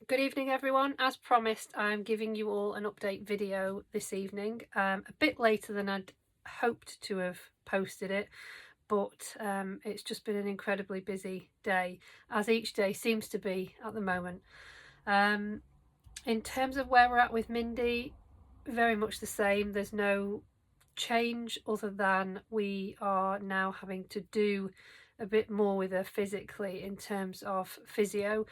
Good evening everyone. As promised, I'm giving you all an update video this evening, a bit later than I'd hoped to have posted it, but it's just been an incredibly busy day, as each day seems to be at the moment. In terms of where we're at with Mindy, very much the same. There's no change other than we are now having to do a bit more with her physically in terms of physio.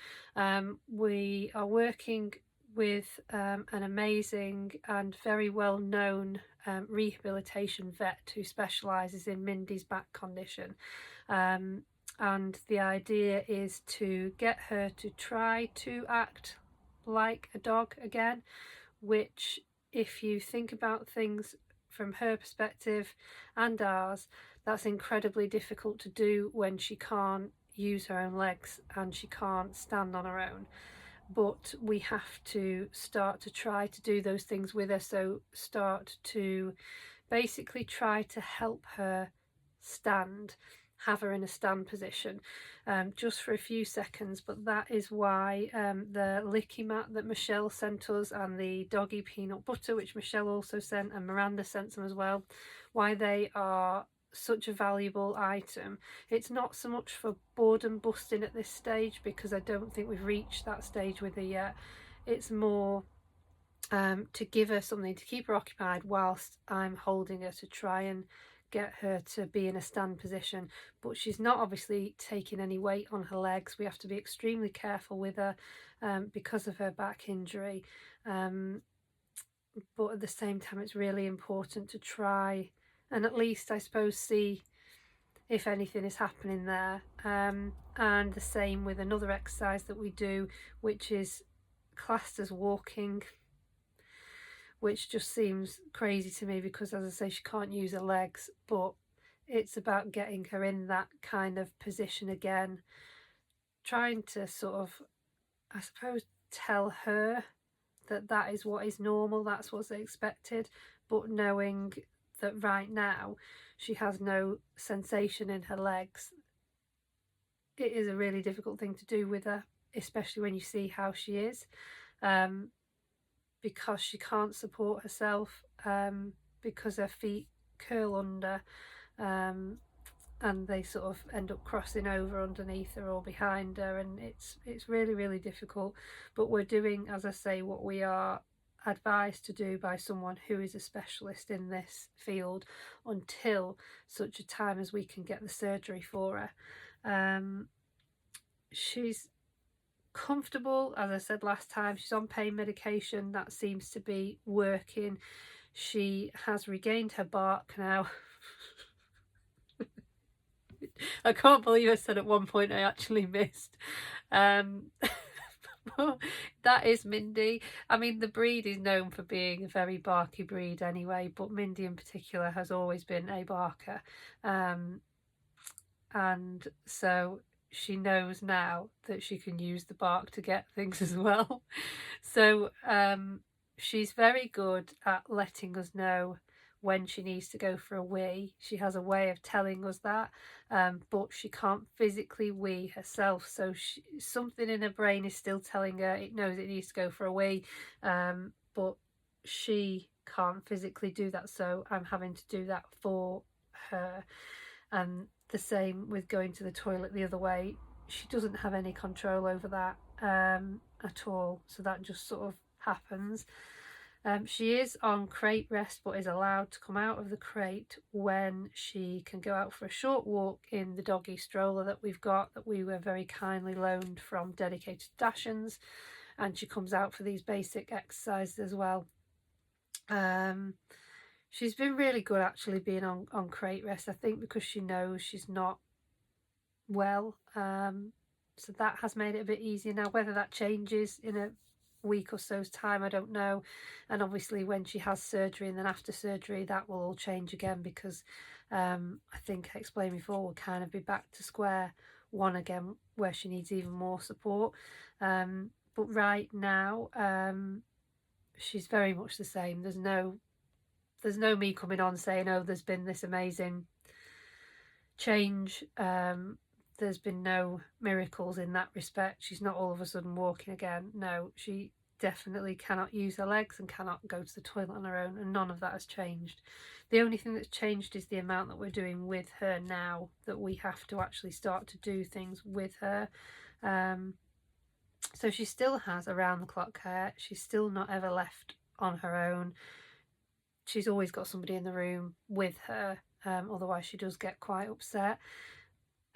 We are working with an amazing and very well known rehabilitation vet who specialises in Mindy's back condition. And the idea is to get her to try to act like a dog again, which, if you think about things from her perspective and ours, that's incredibly difficult to do when she can't use her own legs and she can't stand on her own. But we have to start to try to do those things with her, so start to basically try to help her stand, have her in a stand position, just for a few seconds. But that is why the licky mat that Michelle sent us and the doggy peanut butter, which Michelle also sent and Miranda sent some as well, why they are such a valuable item. It's not so much for boredom busting at this stage, because I don't think we've reached that stage with her yet. It's more to give her something to keep her occupied whilst I'm holding her, to try and get her to be in a stand position. But she's not obviously taking any weight on her legs. We have to be extremely careful with her because of her back injury. But at the same time, it's really important to try and at least, I suppose, see if anything is happening there. And the same with another exercise that we do, which is classed as walking, which just seems crazy to me because, as I say, she can't use her legs. But it's about getting her in that kind of position again, trying to sort of, I suppose, tell her that that is what is normal, that's what's expected, but knowing that right now she has no sensation in her legs. It is a really difficult thing to do with her, especially when you see how she is, because she can't support herself, because her feet curl under, and they sort of end up crossing over underneath her or behind her, and it's really difficult. But we're doing, as I say, what we are advised to do by someone who is a specialist in this field, until such a time as we can get the surgery for her. She's comfortable, as I said last time. She's on pain medication, that seems to be working. She has regained her bark now. I can't believe I said at one point I actually missed. That is Mindy. I mean, the breed is known for being a very barky breed anyway, but Mindy in particular has always been a barker. And so she knows now that she can use the bark to get things as well. So she's very good at letting us know when she needs to go for a wee. She has a way of telling us that, but she can't physically wee herself, so something in her brain is still telling her it knows it needs to go for a wee, but she can't physically do that, so I'm having to do that for her. And the same with going to the toilet the other way. She doesn't have any control over that at all, so that just sort of happens. She is on crate rest, but is allowed to come out of the crate when she can go out for a short walk in the doggy stroller that we've got, that we were very kindly loaned from Dedicated Dachshunds, and she comes out for these basic exercises as well. She's been really good actually being on crate rest, I think because she knows she's not well, so that has made it a bit easier. Now whether that changes in a week or so's time, I don't know, and obviously when she has surgery and then after surgery that will all change again, because I think I explained before, we'll kind of be back to square one again where she needs even more support, but right now she's very much the same. There's no me coming on saying, oh, there's been this amazing change. there's been no miracles in that respect. She's not all of a sudden walking again. No, she definitely cannot use her legs and cannot go to the toilet on her own, and none of that has changed. The only thing that's changed is the amount that we're doing with her now, that we have to actually start to do things with her. So she still has around the clock care. She's still not ever left on her own. She's always got somebody in the room with her, otherwise she does get quite upset.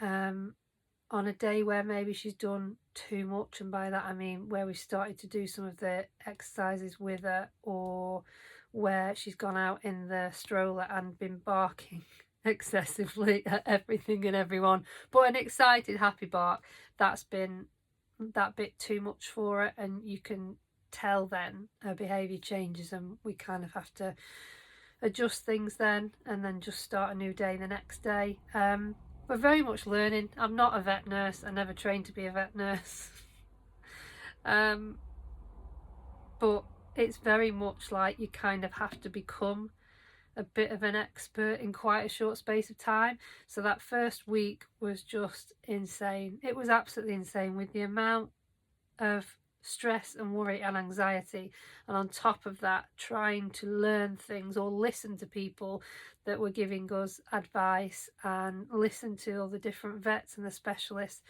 On a day where maybe she's done too much, and by that I mean where we started to do some of the exercises with her, or where she's gone out in the stroller and been barking excessively at everything and everyone, but an excited happy bark, that's been that bit too much for her, and you can tell then her behaviour changes, and we kind of have to adjust things then, and then just start a new day the next day. We're very much learning. I'm not a vet nurse. I never trained to be a vet nurse. But it's very much like you kind of have to become a bit of an expert in quite a short space of time. So that first week was just insane. It was absolutely insane, with the amount of stress and worry and anxiety, and on top of that trying to learn things or listen to people that were giving us advice and listen to all the different vets and the specialists.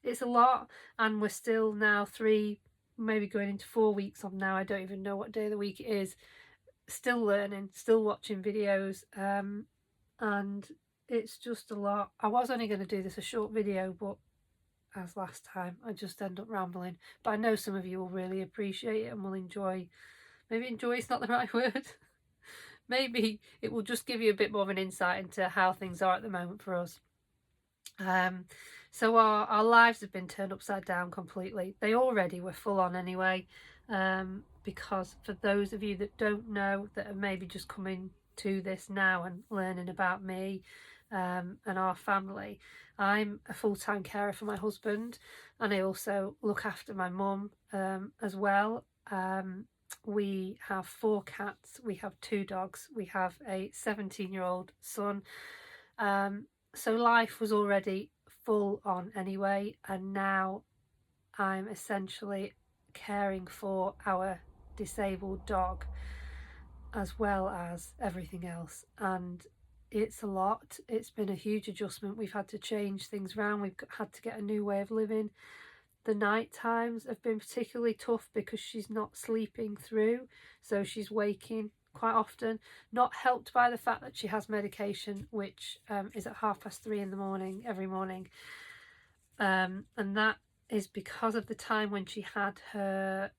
It's a lot, and we're still now 3, maybe going into 4 weeks of now, I don't even know what day of the week it is, still learning, still watching videos, and it's just a lot. I was only going to do this a short video, but as last time I just end up rambling, but I know some of you will really appreciate it and will enjoy. Maybe enjoy is not the right word. Maybe it will just give you a bit more of an insight into how things are at the moment for us. So our lives have been turned upside down completely. They already were full on anyway, because for those of you that don't know, that are maybe just coming to this now and learning about me and our family, I'm a full-time carer for my husband, and I also look after my mum as well. We have 4 cats, we have 2 dogs, we have a 17-year-old son. So life was already full on anyway, and now I'm essentially caring for our disabled dog as well as everything else, and it's a lot. It's been a huge adjustment. We've had to change things around. We've had to get a new way of living. The night times have been particularly tough because she's not sleeping through, so she's waking quite often, not helped by the fact that she has medication, which is at 3:30 in the morning every morning, and that is because of the time when she had her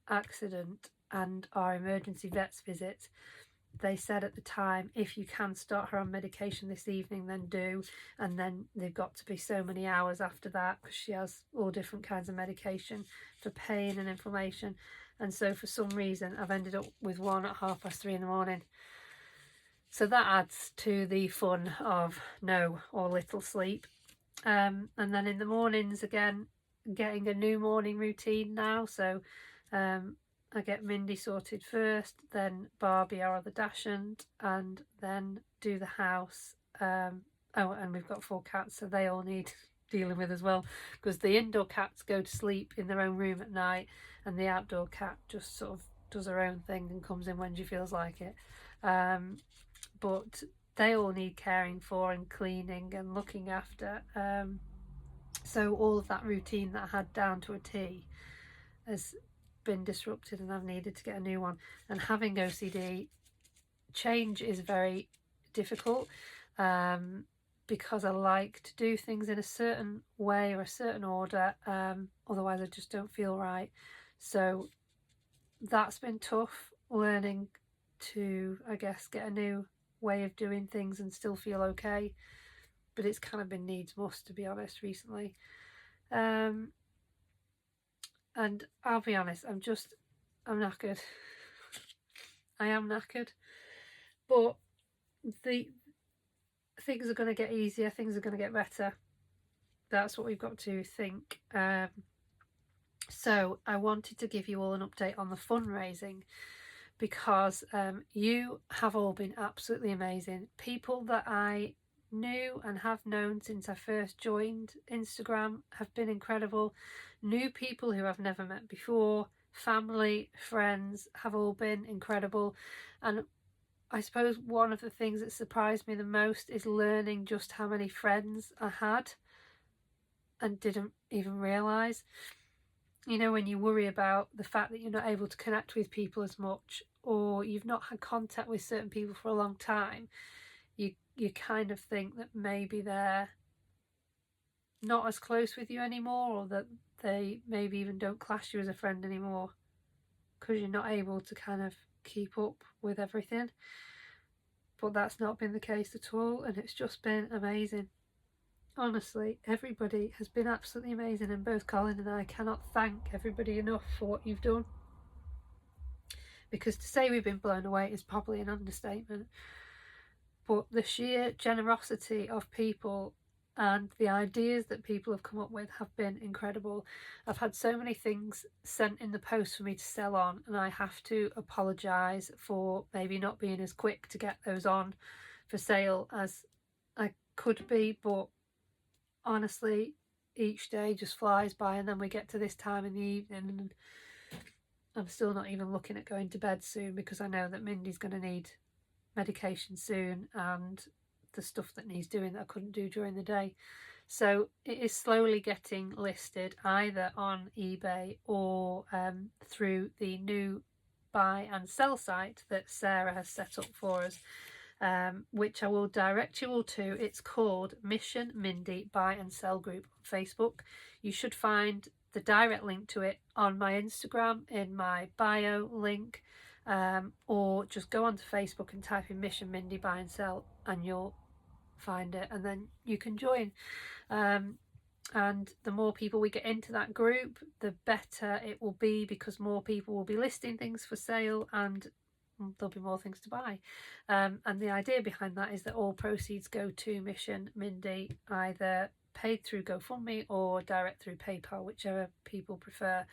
accident and our emergency vet's visit. They said at the time, if you can start her on medication this evening, then do, and then they've got to be so many hours after that, because she has all different kinds of medication for pain and inflammation. And so for some reason I've ended up with one at 3:30 in the morning. So that adds to the fun of no or little sleep. And then in the mornings again, getting a new morning routine now. So I get Mindy sorted first, then Barbie, our other dachshund, and then do the house. Oh, and we've got 4 cats, so they all need dealing with as well, because the indoor cats go to sleep in their own room at night, and the outdoor cat just sort of does her own thing and comes in when she feels like it. But they all need caring for and cleaning and looking after. So all of that routine that I had down to a T has been disrupted, and I've needed to get a new one. And having OCD, change is very difficult, because I like to do things in a certain way or a certain order, otherwise I just don't feel right. So that's been tough, learning to, I guess, get a new way of doing things and still feel okay, but it's kind of been needs must, to be honest, recently. And I'll be honest, I'm knackered. I am knackered, but the things are going to get easier, things are going to get better. That's what we've got to think. So I wanted to give you all an update on the fundraising, because you have all been absolutely amazing. People that I knew and have known since I first joined Instagram have been incredible. New people who I've never met before, family, friends have all been incredible. And I suppose one of the things that surprised me the most is learning just how many friends I had and didn't even realise. You know, when you worry about the fact that you're not able to connect with people as much, or you've not had contact with certain people for a long time, you kind of think that maybe they're not as close with you anymore, or that they maybe even don't class you as a friend anymore because you're not able to kind of keep up with everything. But that's not been the case at all, and it's just been amazing. Honestly, everybody has been absolutely amazing, and both Colin and I cannot thank everybody enough for what you've done, because to say we've been blown away is probably an understatement. But the sheer generosity of people and the ideas that people have come up with have been incredible. I've had so many things sent in the post for me to sell on, and I have to apologise for maybe not being as quick to get those on for sale as I could be, but honestly, each day just flies by, and then we get to this time in the evening and I'm still not even looking at going to bed soon, because I know that Mindy's going to need medication soon and the stuff that needs doing that I couldn't do during the day. So it is slowly getting listed either on eBay or through the new buy and sell site that Sarah has set up for us, which I will direct you all to. It's called Mission Mindy Buy and Sell Group on Facebook. You should find the direct link to it on my Instagram in my bio link, or just go onto Facebook and type in Mission Mindy Buy and Sell and you'll find it, and then you can join. And the more people we get into that group, the better it will be, because more people will be listing things for sale and there'll be more things to buy. And the idea behind that is that all proceeds go to Mission Mindy, either paid through GoFundMe or direct through PayPal, whichever people prefer.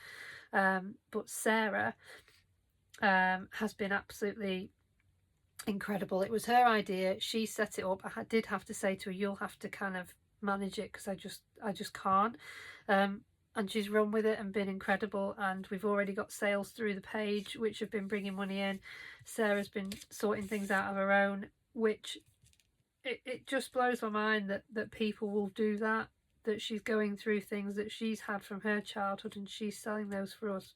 But Sarah has been absolutely incredible. It was her idea. She set it up. I did have to say to her, you'll have to kind of manage it, because I just can't. And she's run with it and been incredible, and we've already got sales through the page which have been bringing money in. Sarah's been sorting things out of her own, which it just blows my mind that people will do that she's going through things that she's had from her childhood and she's selling those for us,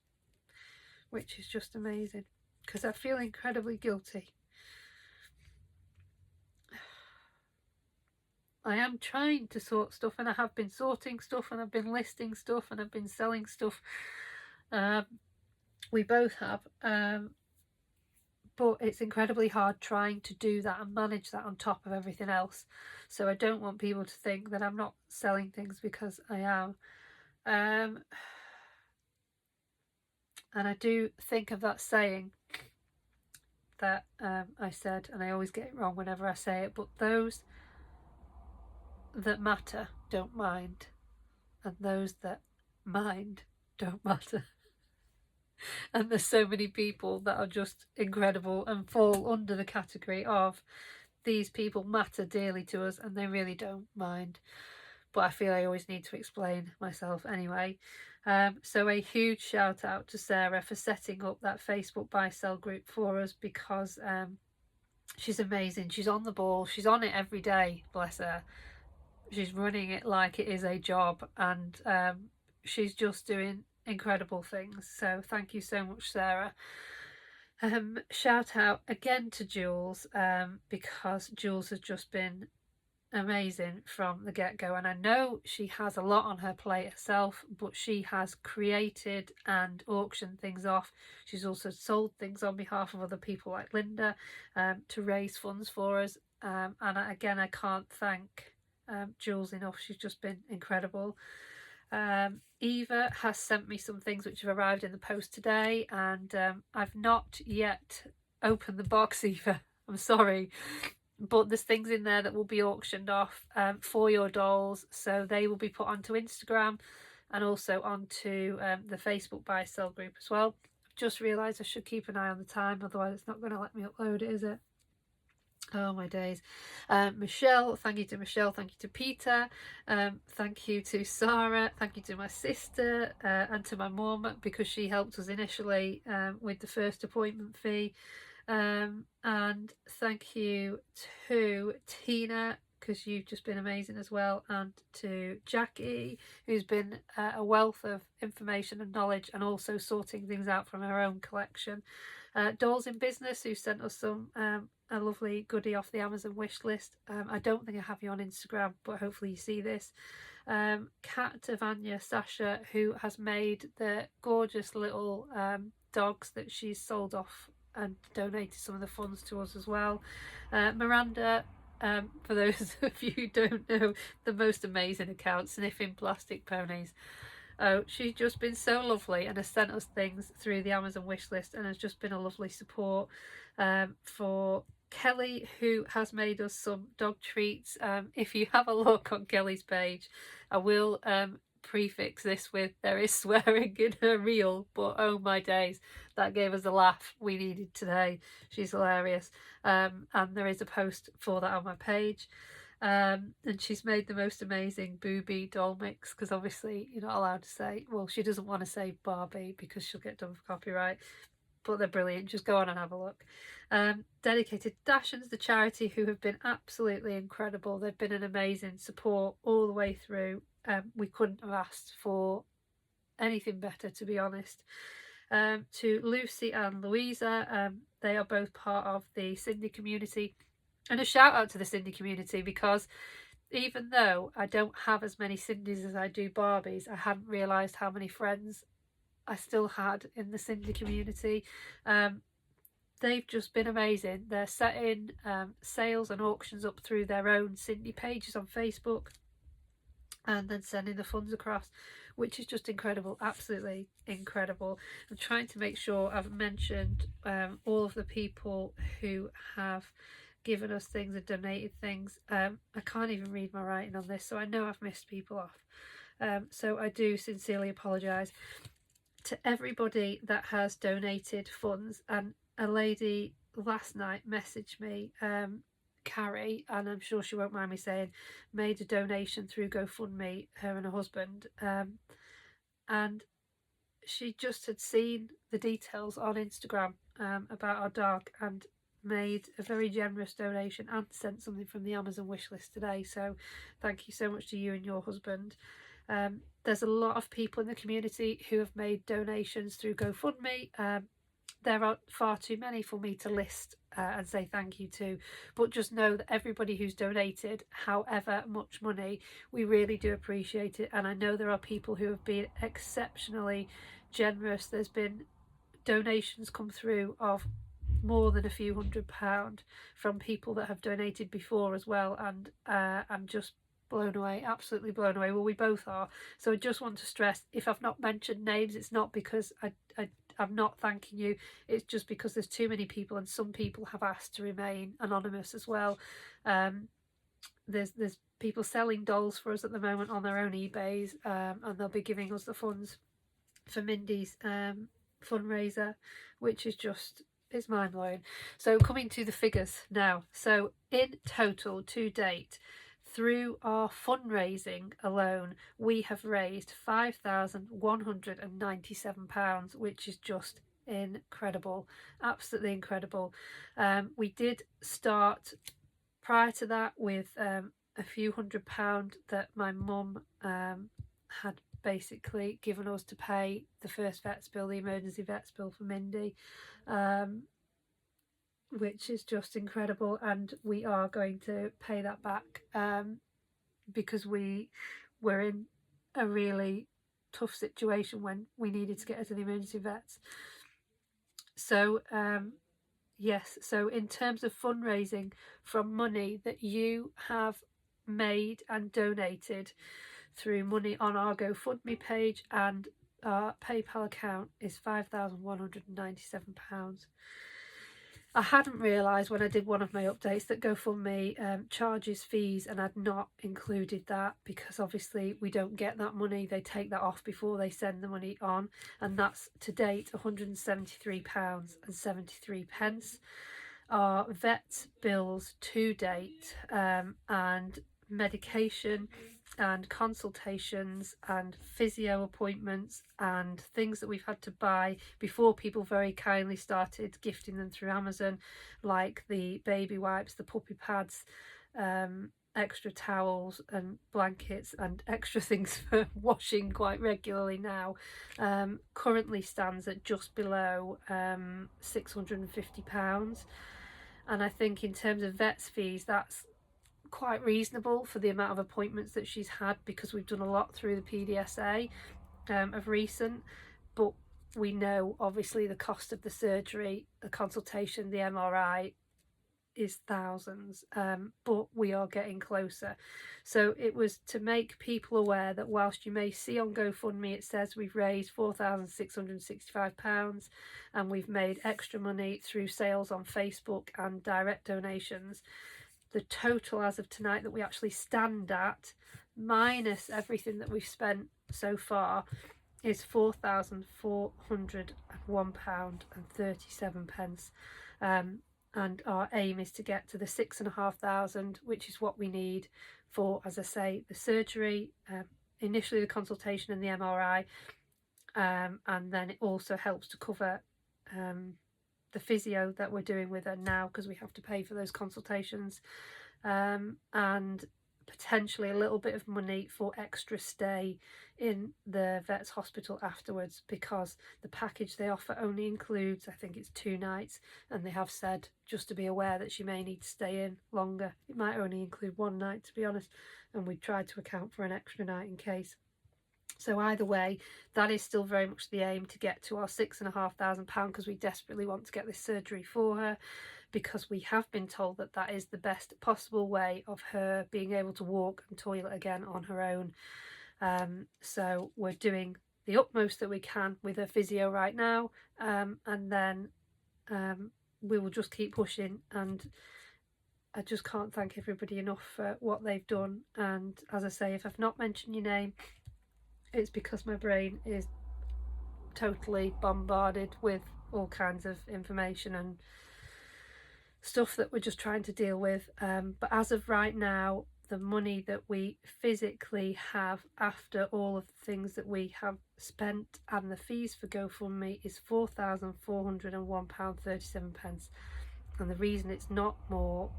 which is just amazing, because I feel incredibly guilty. I am trying to sort stuff, and I have been sorting stuff, and I've been listing stuff, and I've been selling stuff. We both have, but it's incredibly hard trying to do that and manage that on top of everything else. So I don't want people to think that I'm not selling things, because I am. And I do think of that saying that I said, and I always get it wrong whenever I say it, but those that matter don't mind, and those that mind don't matter. And there's so many people that are just incredible and fall under the category of these people matter dearly to us and they really don't mind. But I feel I always need to explain myself anyway. So a huge shout out to Sarah for setting up that Facebook buy sell group for us, because she's amazing. She's on the ball. She's on it every day, bless her. She's running it like it is a job, and she's just doing incredible things. So thank you so much, Sarah. Shout out again to Jules, because Jules has just been amazing from the get-go, and I know she has a lot on her plate herself, but she has created and auctioned things off. She's also sold things on behalf of other people like Linda, to raise funds for us, and again I can't thank Jules enough. She's just been incredible. Eva has sent me some things which have arrived in the post today, and I've not yet opened the box, Eva. I'm sorry, but there's things in there that will be auctioned off for your dolls, so they will be put onto Instagram and also onto the Facebook buy sell group as well. I've just realised I should keep an eye on the time, otherwise it's not going to let me upload it, is it? Oh my days. Michelle, thank you to Michelle, thank you to Peter, thank you to Sarah, thank you to my sister, and to my mum, because she helped us initially with the first appointment fee. And thank you to Tina, because you've just been amazing as well, and to Jackie, who's been a wealth of information and knowledge, and also sorting things out from her own collection. Dolls in Business, who sent us some a lovely goodie off the Amazon wish list. I don't think I have you on Instagram, but hopefully you see this. Kat, Vanya, Sasha, who has made the gorgeous little dogs that she's sold off and donated some of the funds to us as well. Miranda, for those of you who don't know, the most amazing account, Sniffing Plastic Ponies. Oh, she's just been so lovely and has sent us things through the Amazon wish list, and has just been a lovely support. For Kelly, who has made us some dog treats. If you have a look on Kelly's page, I will prefix this with there is swearing in her reel, but oh my days, that gave us a laugh we needed today. She's hilarious. And there is a post for that on my page. And she's made the most amazing Booby doll mix, because obviously you're not allowed to say, well, she doesn't want to say Barbie because she'll get done for copyright, but they're brilliant. Just go on and have a look. Dedicated Dashens, the charity, who have been absolutely incredible. They've been an amazing support all the way through. We couldn't have asked for anything better, to be honest. To Lucy and Louisa, they are both part of the Cindy community. And a shout out to the Cindy community, because even though I don't have as many Cindys as I do Barbies, I hadn't realised how many friends I still had in the Cindy community. They've just been amazing. They're setting sales and auctions up through their own Cindy pages on Facebook, and then sending the funds across, which is just incredible, absolutely incredible. I'm trying to make sure I've mentioned all of the people who have given us things and donated things. I can't even read my writing on this, so I know I've missed people off. So I do sincerely apologise to everybody that has donated funds. And a lady last night messaged me, Carrie, and I'm sure she won't mind me saying, made a donation through GoFundMe, her and her husband, and she just had seen the details on Instagram about our dog, and made a very generous donation and sent something from the Amazon wish list today. So thank you so much to you and your husband. There's a lot of people in the community who have made donations through GoFundMe. There are far too many for me to list and say thank you to, but just know that everybody who's donated however much money, we really do appreciate it. And I know there are people who have been exceptionally generous. There's been donations come through of more than a few £100 from people that have donated before as well, and I'm just blown away, absolutely blown away. Well, we both are. So I just want to stress, if I've not mentioned names, it's not because I'm not thanking you, it's just because there's too many people, and some people have asked to remain anonymous as well. There's people selling dolls for us at the moment on their own eBays, and they'll be giving us the funds for Mindy's fundraiser, which is just, it's mind-blowing. So coming to the figures now. So in total to date, through our fundraising alone, we have raised £5,197, which is just incredible, absolutely incredible. We did start prior to that with a few £100 that my mum had basically given us to pay the first vet's bill, the emergency vet's bill for Mindy, which is just incredible. And we are going to pay that back because we were in a really tough situation when we needed to get her to the emergency vets. So yes, so in terms of fundraising from money that you have made and donated through money on our GoFundMe page and our PayPal account, is £5,197. I hadn't realised when I did one of my updates that GoFundMe charges fees, and I'd not included that because obviously we don't get that money. They take that off before they send the money on, and that's to date £173.73. our vet bills to date, and medication and consultations and physio appointments and things that we've had to buy before people very kindly started gifting them through Amazon, like the baby wipes, the puppy pads, extra towels and blankets and extra things for washing quite regularly now, currently stands at just below £650. And I think in terms of vet's fees, that's quite reasonable for the amount of appointments that she's had, because we've done a lot through the PDSA of recent. But we know obviously the cost of the surgery, the consultation, the MRI is thousands, but we are getting closer. So it was to make people aware that whilst you may see on GoFundMe it says we've raised £4,665 and we've made extra money through sales on Facebook and direct donations, the total as of tonight that we actually stand at, minus everything that we've spent so far, is £4,401.37. And our aim is to get to the 6,500, which is what we need for, as I say, the surgery, initially the consultation and the MRI, and then it also helps to cover the physio that we're doing with her now, because we have to pay for those consultations, and potentially a little bit of money for extra stay in the vet's hospital afterwards, because the package they offer only includes, I think it's 2 nights, and they have said just to be aware that she may need to stay in longer. It might only include 1 night, to be honest, and we tried to account for an extra night in case. So either way, that is still very much the aim, to get to our £6,500, because we desperately want to get this surgery for her, because we have been told that that is the best possible way of her being able to walk and toilet again on her own. So we're doing the utmost that we can with her physio right now, and then we will just keep pushing. And I just can't thank everybody enough for what they've done. And as I say, if I've not mentioned your name, it's because my brain is totally bombarded with all kinds of information and stuff that we're just trying to deal with. But as of right now, the money that we physically have after all of the things that we have spent and the fees for GoFundMe is £4,401.37. And the reason it's not more,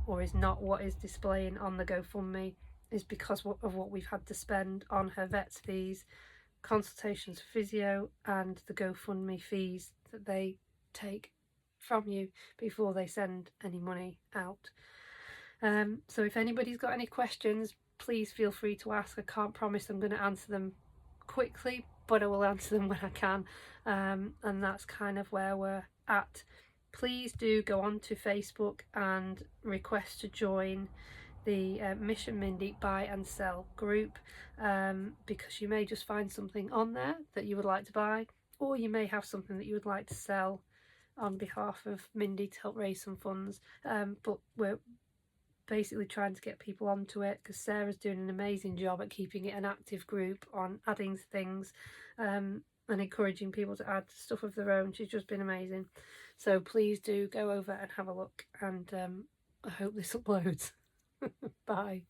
or is not what is displaying on the GoFundMe, is because of what we've had to spend on her vet's fees, consultations, physio, and the GoFundMe fees that they take from you before they send any money out. So if anybody's got any questions, please feel free to ask. I can't promise I'm going to answer them quickly, but I will answer them when I can, and that's kind of where we're at. Please do go on to Facebook and request to join the Mission Mindy buy and sell group, because you may just find something on there that you would like to buy, or you may have something that you would like to sell on behalf of Mindy to help raise some funds. But we're basically trying to get people onto it, because Sarah's doing an amazing job at keeping it an active group, on adding things, and encouraging people to add stuff of their own. She's just been amazing. So please do go over and have a look, and I hope this uploads. Bye.